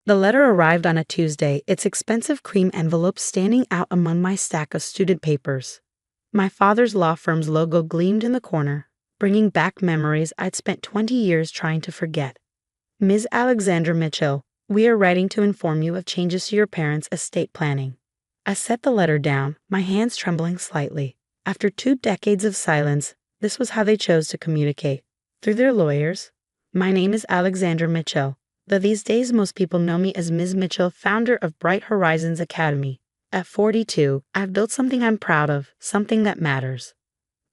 The letter arrived on a Tuesday, its expensive cream envelope standing out among my stack of student papers. My father's law firm's logo gleamed in the corner, bringing back memories I'd spent 20 years trying to forget. Ms. Alexandra Mitchell, we are writing to inform you of changes to your parents' estate planning. I set the letter down, my hands trembling slightly. After 2 decades of silence, this was how they chose to communicate. Through their lawyers. My name is Alexandra Mitchell, though these days most people know me as Ms. Mitchell, founder of Bright Horizons Academy. At 42, I've built something I'm proud of, something that matters.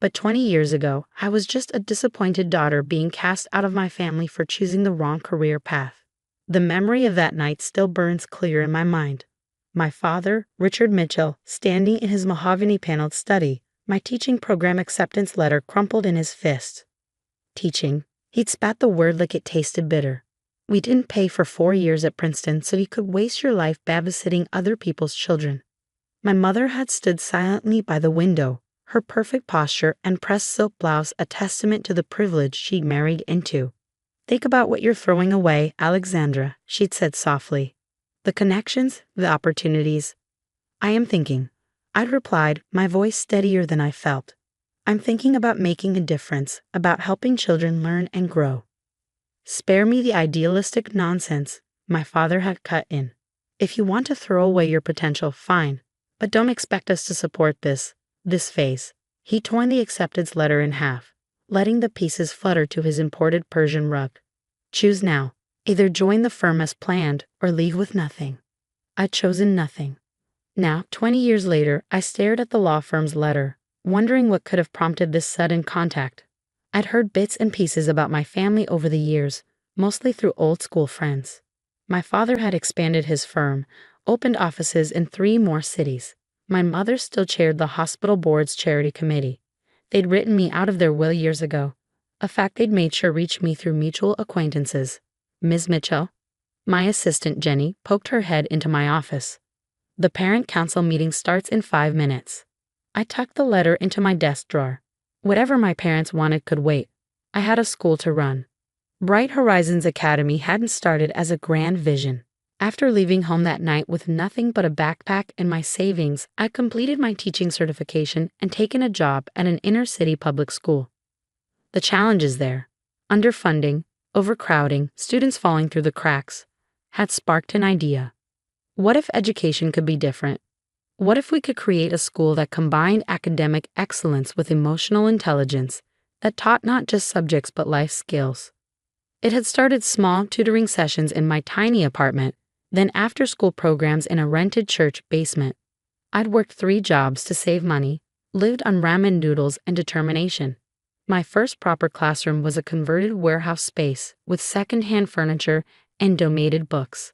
But 20 years ago, I was just a disappointed daughter being cast out of my family for choosing the wrong career path. The memory of that night still burns clear in my mind. My father, Richard Mitchell, standing in his mahogany-paneled study, my teaching program acceptance letter crumpled in his fist. Teaching. He'd spat the word like it tasted bitter. We didn't pay for 4 years at Princeton so you could waste your life babysitting other people's children. My mother had stood silently by the window, her perfect posture and pressed silk blouse a testament to the privilege she'd married into. Think about what you're throwing away, Alexandra, she'd said softly. The connections, the opportunities. I am thinking. I'd replied, my voice steadier than I felt. I'm thinking about making a difference, about helping children learn and grow. Spare me the idealistic nonsense, my father had cut in. If you want to throw away your potential, fine, but don't expect us to support this phase. He torn the acceptance letter in half, letting the pieces flutter to his imported Persian rug. Choose now. Either join the firm as planned or leave with nothing. I'd chosen nothing. Now, 20 years later, I stared at the law firm's letter, wondering what could have prompted this sudden contact. I'd heard bits and pieces about my family over the years, mostly through old school friends. My father had expanded his firm, opened offices in 3 more cities. My mother still chaired the hospital board's charity committee. They'd written me out of their will years ago, a fact they'd made sure reached me through mutual acquaintances. Ms. Mitchell, my assistant Jenny, poked her head into my office. The parent council meeting starts in 5 minutes. I tucked the letter into my desk drawer. Whatever my parents wanted could wait. I had a school to run. Bright Horizons Academy hadn't started as a grand vision. After leaving home that night with nothing but a backpack and my savings, I completed my teaching certification and taken a job at an inner-city public school. The challenges there, underfunding, overcrowding, students falling through the cracks, had sparked an idea. What if education could be different? What if we could create a school that combined academic excellence with emotional intelligence, that taught not just subjects but life skills? It had started small tutoring sessions in my tiny apartment, then after-school programs in a rented church basement. I'd worked 3 jobs to save money, lived on ramen noodles and determination. My first proper classroom was a converted warehouse space with second-hand furniture and donated books.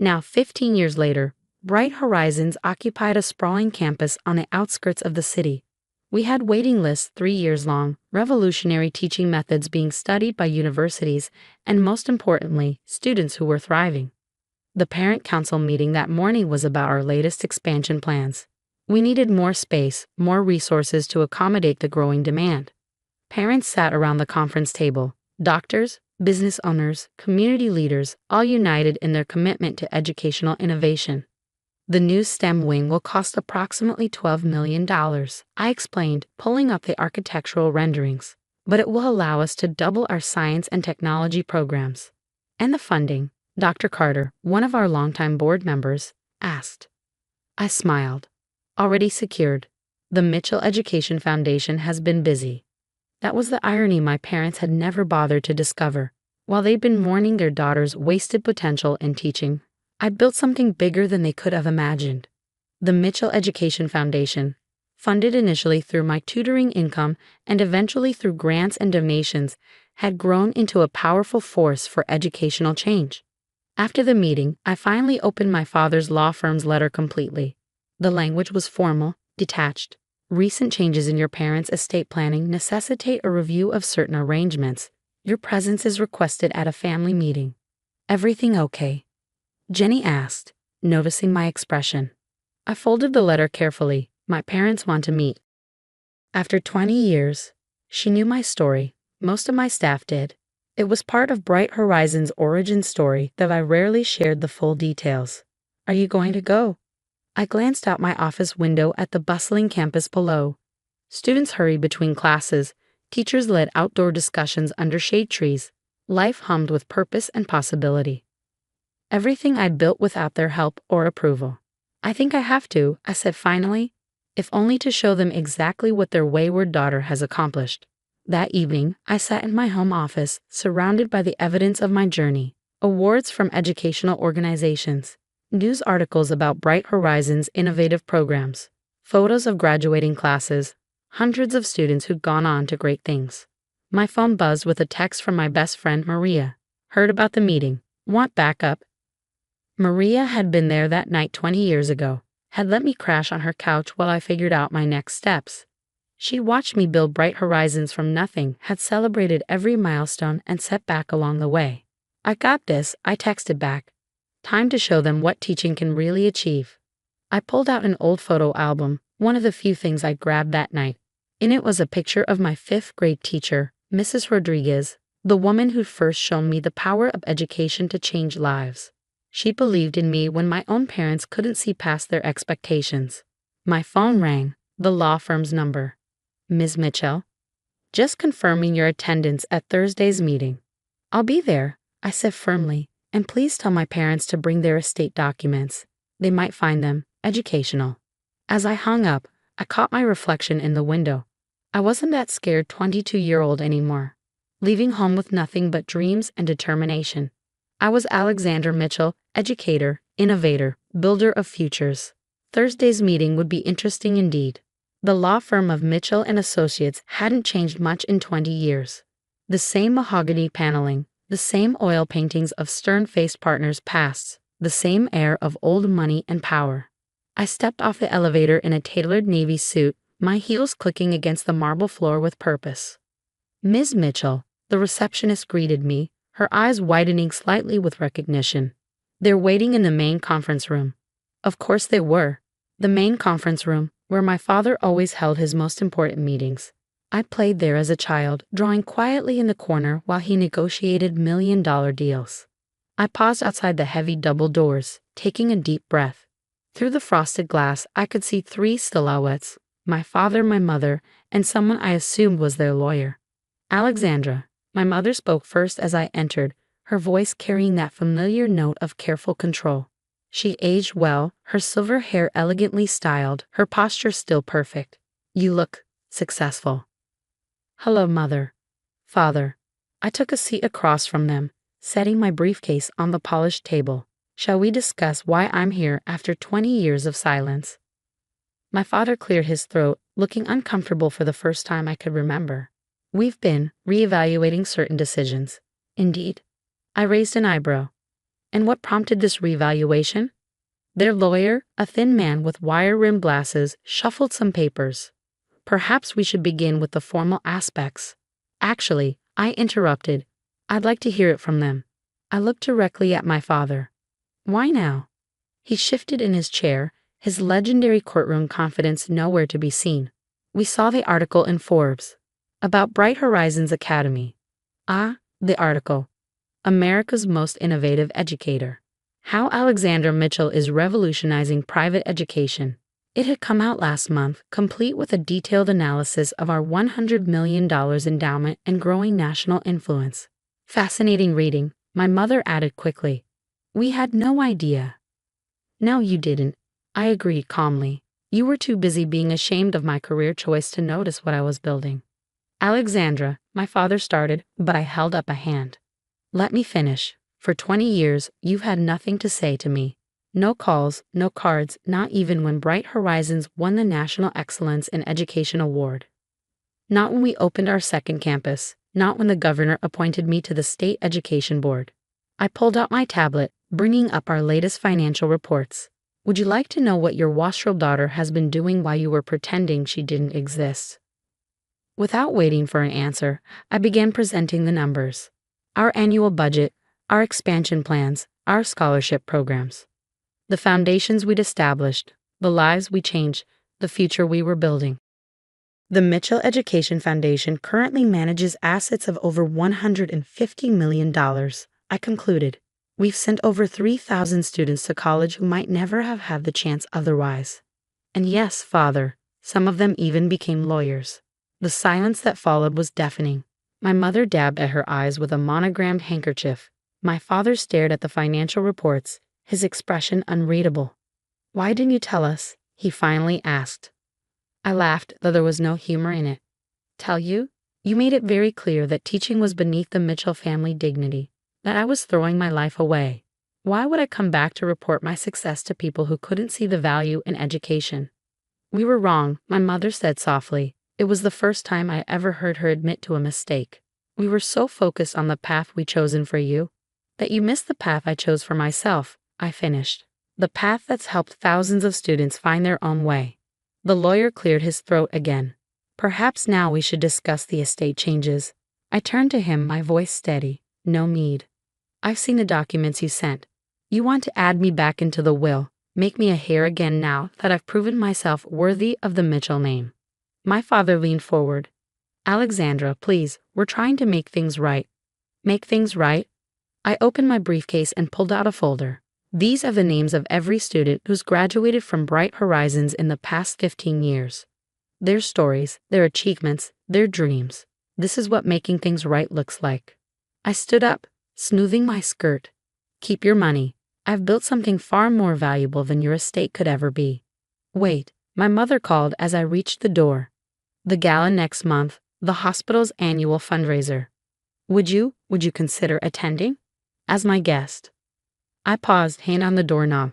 Now, 15 years later, Bright Horizons occupied a sprawling campus on the outskirts of the city. We had waiting lists 3 years long, revolutionary teaching methods being studied by universities, and most importantly, students who were thriving. The parent council meeting that morning was about our latest expansion plans. We needed more space, more resources to accommodate the growing demand. Parents sat around the conference table, doctors, business owners, community leaders, all united in their commitment to educational innovation. The new STEM wing will cost approximately $12 million, I explained, pulling up the architectural renderings. But it will allow us to double our science and technology programs. And the funding, Dr. Carter, one of our longtime board members, asked. I smiled. Already secured. The Mitchell Education Foundation has been busy. That was the irony my parents had never bothered to discover. While they'd been mourning their daughter's wasted potential in teaching, I'd built something bigger than they could have imagined. The Mitchell Education Foundation, funded initially through my tutoring income and eventually through grants and donations, had grown into a powerful force for educational change. After the meeting, I finally opened my father's law firm's letter completely. The language was formal, detached. Recent changes in your parents' estate planning necessitate a review of certain arrangements. Your presence is requested at a family meeting. Everything okay? Jenny asked, noticing my expression. I folded the letter carefully. My parents want to meet. After 20 years, she knew my story. Most of my staff did. It was part of Bright Horizons' origin story that I rarely shared the full details. Are you going to go? I glanced out my office window at the bustling campus below. Students hurried between classes, teachers led outdoor discussions under shade trees. Life hummed with purpose and possibility. Everything I'd built without their help or approval. I think I have to, I said finally, if only to show them exactly what their wayward daughter has accomplished. That evening, I sat in my home office, surrounded by the evidence of my journey, awards from educational organizations, news articles about Bright Horizons' innovative programs, photos of graduating classes, hundreds of students who'd gone on to great things. My phone buzzed with a text from my best friend Maria. Heard about the meeting. Want backup? Maria had been there that night 20 years ago, had let me crash on her couch while I figured out my next steps. She watched me build Bright Horizons from nothing, had celebrated every milestone and setback along the way. I got this, I texted back. Time to show them what teaching can really achieve. I pulled out an old photo album, one of the few things I grabbed that night. In it was a picture of my 5th grade teacher, Mrs. Rodriguez, the woman who'd first shown me the power of education to change lives. She believed in me when my own parents couldn't see past their expectations. My phone rang, the law firm's number. Ms. Mitchell? Just confirming your attendance at Thursday's meeting. I'll be there, I said firmly, and please tell my parents to bring their estate documents. They might find them educational. As I hung up, I caught my reflection in the window. I wasn't that scared 22-year-old anymore, leaving home with nothing but dreams and determination. I was Alexander Mitchell, educator, innovator, builder of futures. Thursday's meeting would be interesting indeed. The law firm of Mitchell & Associates hadn't changed much in 20 years. The same mahogany paneling, the same oil paintings of stern-faced partners' pasts, the same air of old money and power. I stepped off the elevator in a tailored navy suit, my heels clicking against the marble floor with purpose. Ms. Mitchell, the receptionist greeted me, her eyes widening slightly with recognition. They're waiting in the main conference room. Of course they were. The main conference room, where my father always held his most important meetings. I played there as a child, drawing quietly in the corner while he negotiated million-dollar deals. I paused outside the heavy double doors, taking a deep breath. Through the frosted glass, I could see 3 silhouettes, my father, my mother, and someone I assumed was their lawyer. Alexandra, my mother spoke first as I entered, her voice carrying that familiar note of careful control. She aged well, her silver hair elegantly styled, her posture still perfect. You look successful. Hello, Mother. Father. I took a seat across from them, setting my briefcase on the polished table. Shall we discuss why I'm here after 20 years of silence? My father cleared his throat, looking uncomfortable for the first time I could remember. We've been reevaluating certain decisions. Indeed. I raised an eyebrow. And what prompted this reevaluation? Their lawyer, a thin man with wire-rimmed glasses, shuffled some papers. Perhaps we should begin with the formal aspects. Actually, I interrupted. I'd like to hear it from them. I looked directly at my father. Why now? He shifted in his chair, his legendary courtroom confidence nowhere to be seen. We saw the article in Forbes about Bright Horizons Academy. Ah, the article. America's most innovative educator. How Alexander Mitchell is revolutionizing private education. It had come out last month, complete with a detailed analysis of our $100 million endowment and growing national influence. Fascinating reading, my mother added quickly. We had no idea. No, you didn't, I agreed calmly. You were too busy being ashamed of my career choice to notice what I was building. Alexandra, my father started, but I held up a hand. Let me finish. For 20 years, you've had nothing to say to me. No calls, no cards, not even when Bright Horizons won the National Excellence in Education Award. Not when we opened our second campus, not when the governor appointed me to the State Education Board. I pulled out my tablet, bringing up our latest financial reports. Would you like to know what your wastrel daughter has been doing while you were pretending she didn't exist? Without waiting for an answer, I began presenting the numbers. Our annual budget, our expansion plans, our scholarship programs. The foundations we'd established, the lives we changed, the future we were building. The Mitchell Education Foundation currently manages assets of over $150 million, I concluded. We've sent over 3,000 students to college who might never have had the chance otherwise. And yes, Father, some of them even became lawyers. The silence that followed was deafening. My mother dabbed at her eyes with a monogrammed handkerchief. My father stared at the financial reports, his expression unreadable. "Why didn't you tell us?" he finally asked. I laughed, though there was no humor in it. "Tell you? You made it very clear that teaching was beneath the Mitchell family dignity, that I was throwing my life away. Why would I come back to report my success to people who couldn't see the value in education?" "We were wrong," my mother said softly. It was the first time I ever heard her admit to a mistake. "We were so focused on the path we chosen for you, that you missed the path I chose for myself," I finished. "The path that's helped thousands of students find their own way." The lawyer cleared his throat again. "Perhaps now we should discuss the estate changes." I turned to him, my voice steady. "No need. I've seen the documents you sent. You want to add me back into the will, make me a heir again now that I've proven myself worthy of the Mitchell name." My father leaned forward. "Alexandra, please, we're trying to make things right." "Make things right?" I opened my briefcase and pulled out a folder. "These are the names of every student who's graduated from Bright Horizons in the past 15 years. Their stories, their achievements, their dreams. This is what making things right looks like." I stood up, smoothing my skirt. "Keep your money. I've built something far more valuable than your estate could ever be." "Wait," my mother called as I reached the door. "The gala next month, the hospital's annual fundraiser. Would you consider attending? As my guest?" I paused, hand on the doorknob.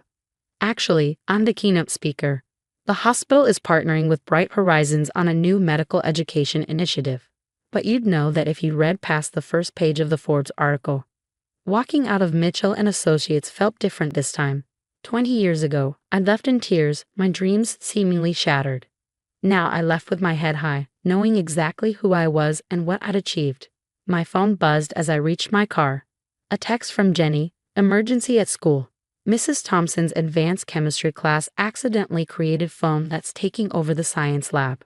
"Actually, I'm the keynote speaker. The hospital is partnering with Bright Horizons on a new medical education initiative. But you'd know that if you read past the first page of the Forbes article." Walking out of Mitchell and Associates felt different this time. 20 years ago, I'd left in tears, my dreams seemingly shattered. Now I left with my head high, knowing exactly who I was and what I'd achieved. My phone buzzed as I reached my car. A text from Jenny. "Emergency at school. Mrs. Thompson's advanced chemistry class accidentally created foam that's taking over the science lab."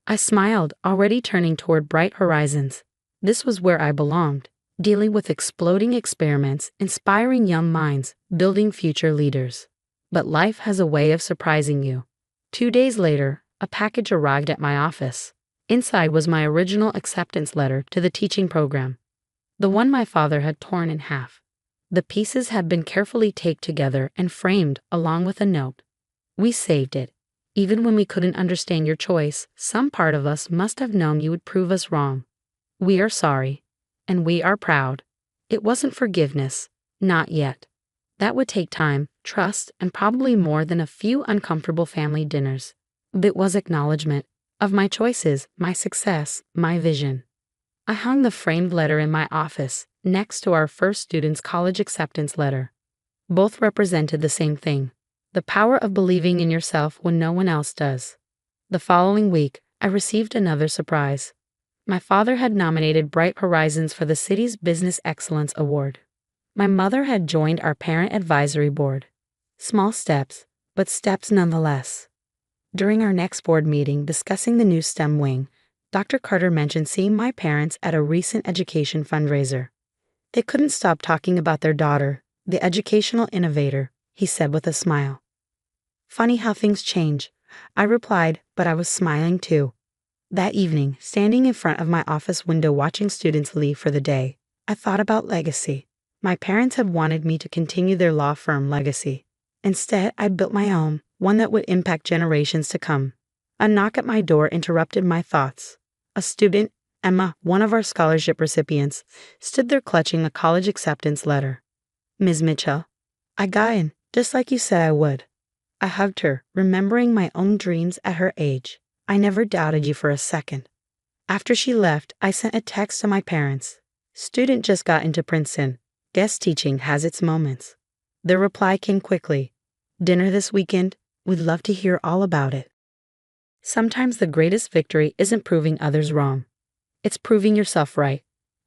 I smiled, already turning toward Bright Horizons. This was where I belonged, dealing with exploding experiments, inspiring young minds, building future leaders. But life has a way of surprising you. 2 days later, a package arrived at my office. Inside was my original acceptance letter to the teaching program, the one my father had torn in half. The pieces had been carefully taped together and framed along with a note. "We saved it. Even when we couldn't understand your choice, some part of us must have known you would prove us wrong. We are sorry. And we are proud." It wasn't forgiveness. Not yet. That would take time, trust, and probably more than a few uncomfortable family dinners. It was acknowledgement of my choices, my success, my vision. I hung the framed letter in my office, next to our first student's college acceptance letter. Both represented the same thing: the power of believing in yourself when no one else does. The following week, I received another surprise. My father had nominated Bright Horizons for the city's Business Excellence Award. My mother had joined our parent advisory board. Small steps, but steps nonetheless. During our next board meeting discussing the new STEM wing, Dr. Carter mentioned seeing my parents at a recent education fundraiser. They couldn't stop talking about their daughter, the educational innovator, he said with a smile. "Funny how things change," I replied, but I was smiling too. That evening, standing in front of my office window watching students leave for the day, I thought about legacy. My parents had wanted me to continue their law firm legacy. Instead, I built my own, one that would impact generations to come. A knock at my door interrupted my thoughts. A student, Emma, one of our scholarship recipients, stood there clutching a college acceptance letter. "Ms. Mitchell." I got in, just like you said I would. I hugged her, remembering my own dreams at her age. "I never doubted you for a second." After she left, I sent a text to my parents. "Student just got into Princeton. Guest teaching has its moments." Their reply came quickly. "Dinner this weekend? We'd love to hear all about it." Sometimes the greatest victory isn't proving others wrong. It's proving yourself right.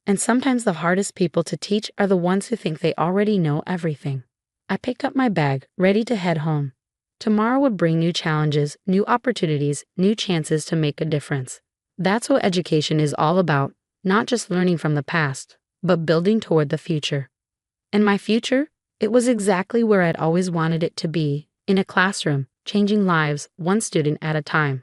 And sometimes the hardest people to teach are the ones who think they already know everything. I picked up my bag, ready to head home. Tomorrow would bring new challenges, new opportunities, new chances to make a difference. That's what education is all about, not just learning from the past, but building toward the future. And my future? It was exactly where I'd always wanted it to be, in a classroom, changing lives one student at a time.